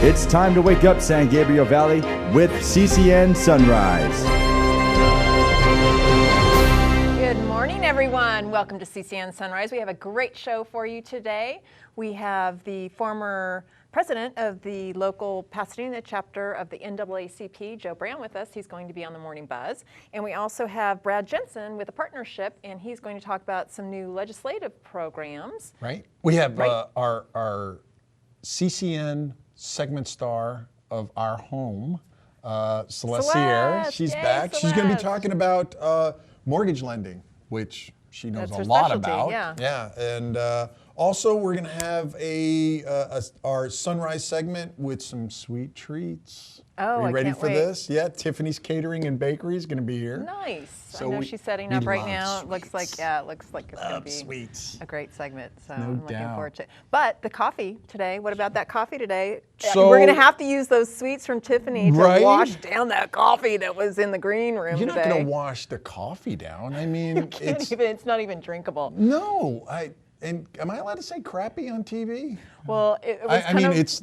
It's time to wake up San Gabriel Valley with CCN Sunrise. Good morning, everyone. Welcome to CCN Sunrise. We have a great show for you today. We have the former president of the local Pasadena chapter of the NAACP, Joe Brown, with us. He's going to be on the Morning Buzz. And we also have Brad Jensen with a partnership, and he's going to talk about some new legislative programs. Right. We have our CCN segment star of our home, Celeste Sierra. She's back. Celeste. She's going to be talking about mortgage lending, which she knows That's a her lot specialty, about. yeah. And also we're going to have our sunrise segment with some sweet treats. Oh, Are you ready can't for wait. this? Yeah, Tiffany's Catering and Bakery is going to be here. Nice. So I know she's setting up right now. It looks like, sweets. it looks like it's going Love to be sweets. a great segment. So No I'm looking doubt. forward to it. But the coffee today, what about that coffee today? So- We're going to have to use those sweets from Tiffany to Right? wash down that coffee that was in the green room You're not today. going to wash the coffee down. I mean, It's not even drinkable. No, and am I allowed to say crappy on TV? Well, it was I mean, it's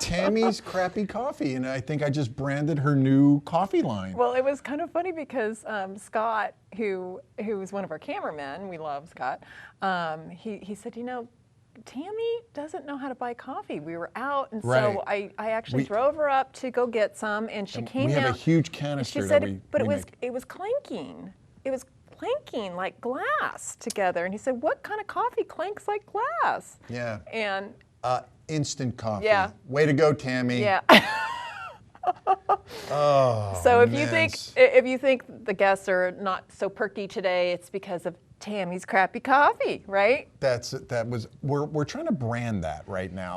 Tammy's Crappy Coffee, and I think I just branded her new coffee line. Well, it was kind of funny because Scott, who was one of our cameramen, we love Scott, he said, you know, Tammy doesn't know how to buy coffee. We were out, and Right. so I actually drove her up to go get some, and she came we down. have a huge and canister she said, that we but it we was make. it was clanking. It was clanking like glass together, and he said, "What kind of coffee clanks like glass?" Yeah. And Instant coffee. Yeah. Way to go, Tammy. yeah. Oh, So if man. you think the guests are not so perky today, it's because of Tammy's Crappy Coffee, right? We're trying to brand that right now.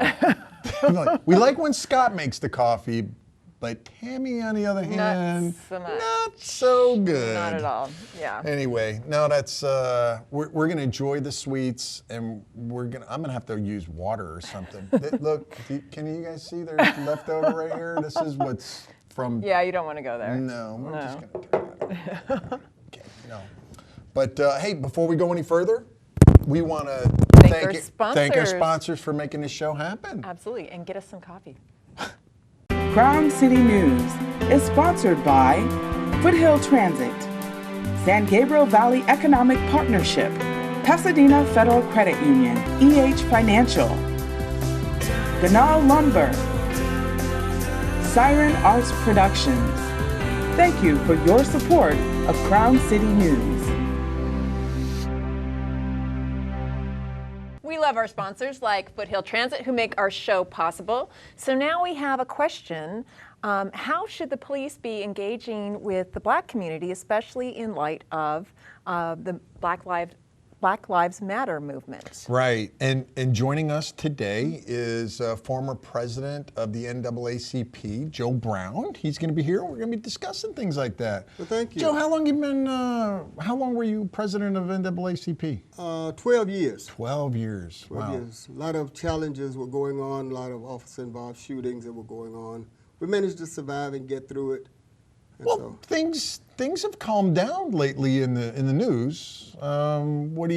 We like when Scott makes the coffee, but Tammy, on the other hand, so much. not so good. Not at all. Yeah. Anyway, no, that's we're gonna enjoy the sweets, and I'm gonna have to use water or something. Look, can you guys see there's leftover right here? This is what's from. Yeah, you don't want to go there. No, we're just gonna do that. Okay, no. But hey, before we go any further, we want to thank our sponsors for making this show happen. Absolutely, and get us some coffee. Crown City News is sponsored by Foothill Transit, San Gabriel Valley Economic Partnership, Pasadena Federal Credit Union, EH Financial, Ganal Lumber, Siren Arts Productions. Thank you for your support of Crown City News. We love our sponsors like Foothill Transit who make our show possible. So now we have a question. How should the police be engaging with the Black community, especially in light of the Black Lives Matter movement? Right, and joining us today is former president of the NAACP, Joe Brown. He's going to be here. We're going to be discussing things like that. Well, thank you. Joe, how long were you president of NAACP? 12 years. 12 years. 12 Wow. years. A lot of challenges were going on, a lot of officer-involved shootings that were going on. We managed to survive and get through it. And Well, things have calmed down lately in the news. What do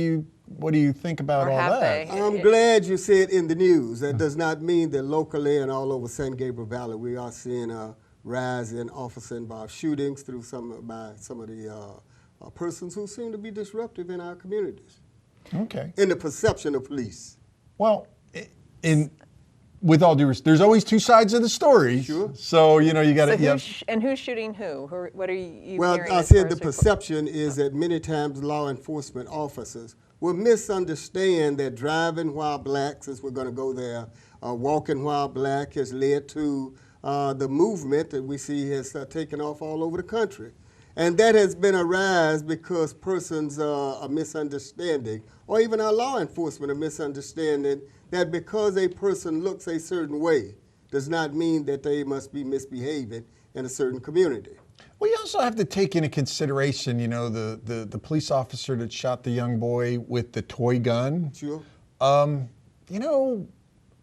you think about Or all have that? they? I'm glad you said in the news. That does not mean that locally and all over San Gabriel Valley we are seeing a rise in officer-involved shootings through some of the persons who seem to be disruptive in our communities. Okay. In the perception of police. Well, with all due respect, there's always two sides of the story. Sure. So you got So to. who's shooting who? What are you Well, hearing? I as far said the as reports? perception is that many times law enforcement officers will misunderstand that driving while black, since we're going to go there, walking while black has led to the movement that we see has taken off all over the country. And that has been a rise because persons are misunderstanding, or even our law enforcement are misunderstanding that because a person looks a certain way does not mean that they must be misbehaving in a certain community. Well, you also have to take into consideration, the police officer that shot the young boy with the toy gun. Sure.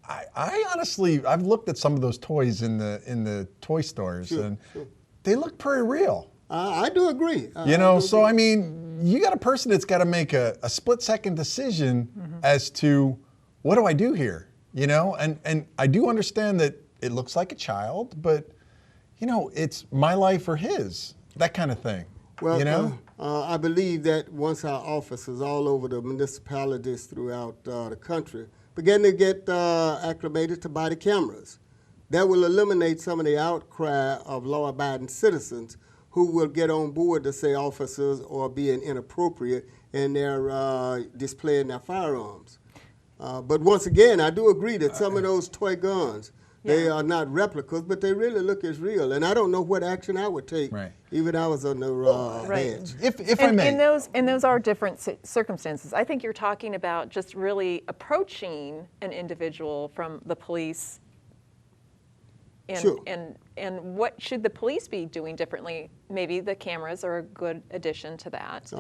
I honestly, I've looked at some of those toys in the toy stores, Sure, and sure. they look pretty real. I do agree. I mean, you got a person that's got to make a split-second decision as to what do I do here, and I do understand that it looks like a child, but it's my life or his, that kind of thing. Well, I believe that once our officers all over the municipalities throughout the country begin to get acclimated to body cameras, that will eliminate some of the outcry of law-abiding citizens who will get on board to say officers are being inappropriate in their displaying their firearms. But once again, I do agree that some of those toy guns, they are not replicas, but they really look as real. And I don't know what action I would take, even I was on the edge. If I may. And those are different circumstances. I think you're talking about just really approaching an individual from the police. And, Sure. and what should the police be doing differently? Maybe the cameras are a good addition to that.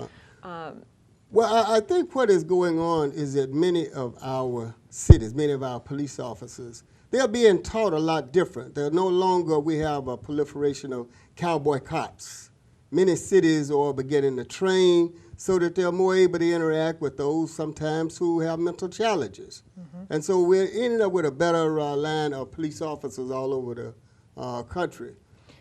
Well, I think what is going on is that many of our cities, many of our police officers, they're being taught a lot different. They're no longer, we have a proliferation of cowboy cops. Many cities are beginning to train so that they're more able to interact with those sometimes who have mental challenges. And so we're ending up with a better line of police officers all over the country.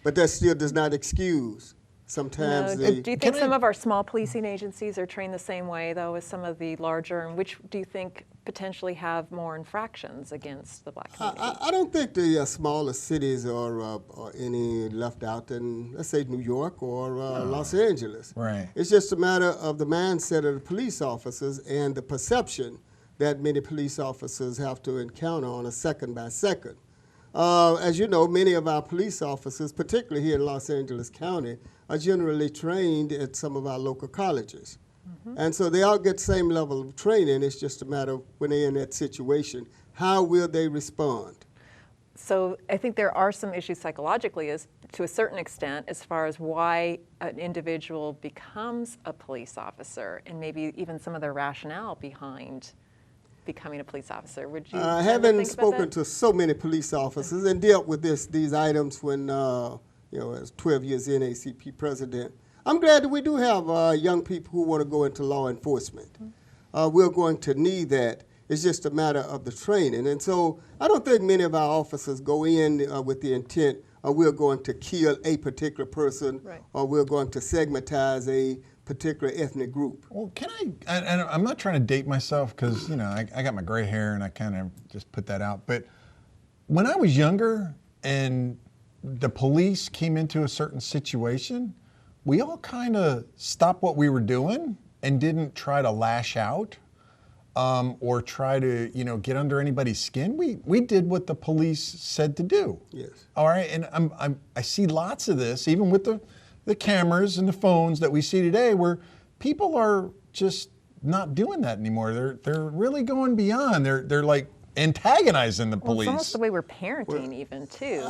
But that still does not excuse sometimes do you think some of our small policing agencies are trained the same way, though, as some of the larger, and which do you think potentially have more infractions against the black community? I don't think the smaller cities are any left out in, let's say, New York or Los Angeles. Right. It's just a matter of the mindset of the police officers and the perception that many police officers have to encounter on a second by second. As you know, many of our police officers, particularly here in Los Angeles County, are generally trained at some of our local colleges. And so they all get the same level of training. It's just a matter of when they're in that situation, how will they respond? So I think there are some issues psychologically, as to a certain extent, as far as why an individual becomes a police officer, and maybe even some of the rationale behind becoming a police officer. Would you? Having spoken to so many police officers and dealt with these items when, as 12 years NAACP president, I'm glad that we do have young people who want to go into law enforcement. We're going to need that. It's just a matter of the training. And so I don't think many of our officers go in with the intent we're going to kill a particular person, or we're going to segmentize a particular ethnic group. Well, I'm not trying to date myself because, I got my gray hair and I kind of just put that out. But when I was younger and the police came into a certain situation, we all kind of stopped what we were doing and didn't try to lash out or try to, get under anybody's skin. We did what the police said to do. Yes. All right, and I see lots of this, even with the cameras and the phones that we see today, where people are just not doing that anymore. They're really going beyond. They're like antagonizing the police. It's almost the way we're parenting, even too.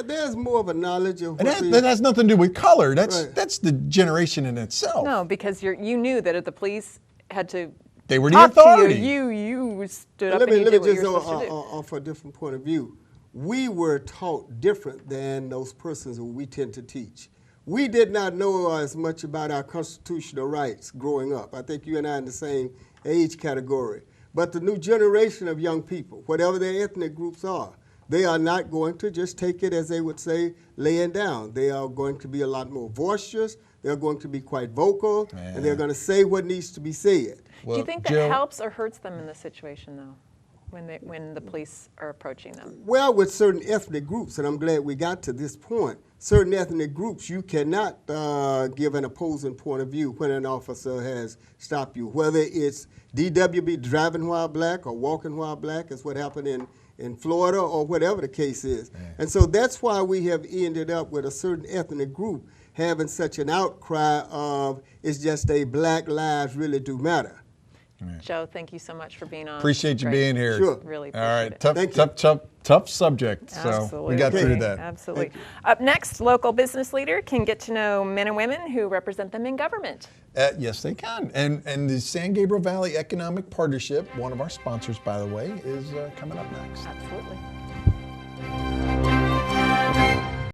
There's more of a knowledge of. And that has nothing to do with color. That's the generation in itself. No, because you knew that if the police had to. They were the authority. You stood up and you did what you were supposed to do. Off a different point of view, we were taught different than those persons who we tend to teach. We did not know as much about our constitutional rights growing up. I think you and I are in the same age category. But the new generation of young people, whatever their ethnic groups are, they are not going to just take it, as they would say, laying down. They are going to be a lot more boisterous. They're going to be quite vocal, and they're going to say what needs to be said. Well, do you think that helps or hurts them in this situation, though, when the police are approaching them? Well, with certain ethnic groups, and I'm glad we got to this point, certain ethnic groups, you cannot give an opposing point of view when an officer has stopped you, whether it's DWB, driving while black, or walking while black, is what happened in Florida, or whatever the case is. And so that's why we have ended up with a certain ethnic group having such an outcry of it's just a Black Lives Really Do Matter. Joe, thank you so much for being on. Appreciate you being here. Sure. Really appreciate it. All right, tough subject. Absolutely. So we got through that. Absolutely. Up next, local business leader can get to know men and women who represent them in government. Yes, they can. And the San Gabriel Valley Economic Partnership, one of our sponsors, by the way, is coming up next. Absolutely.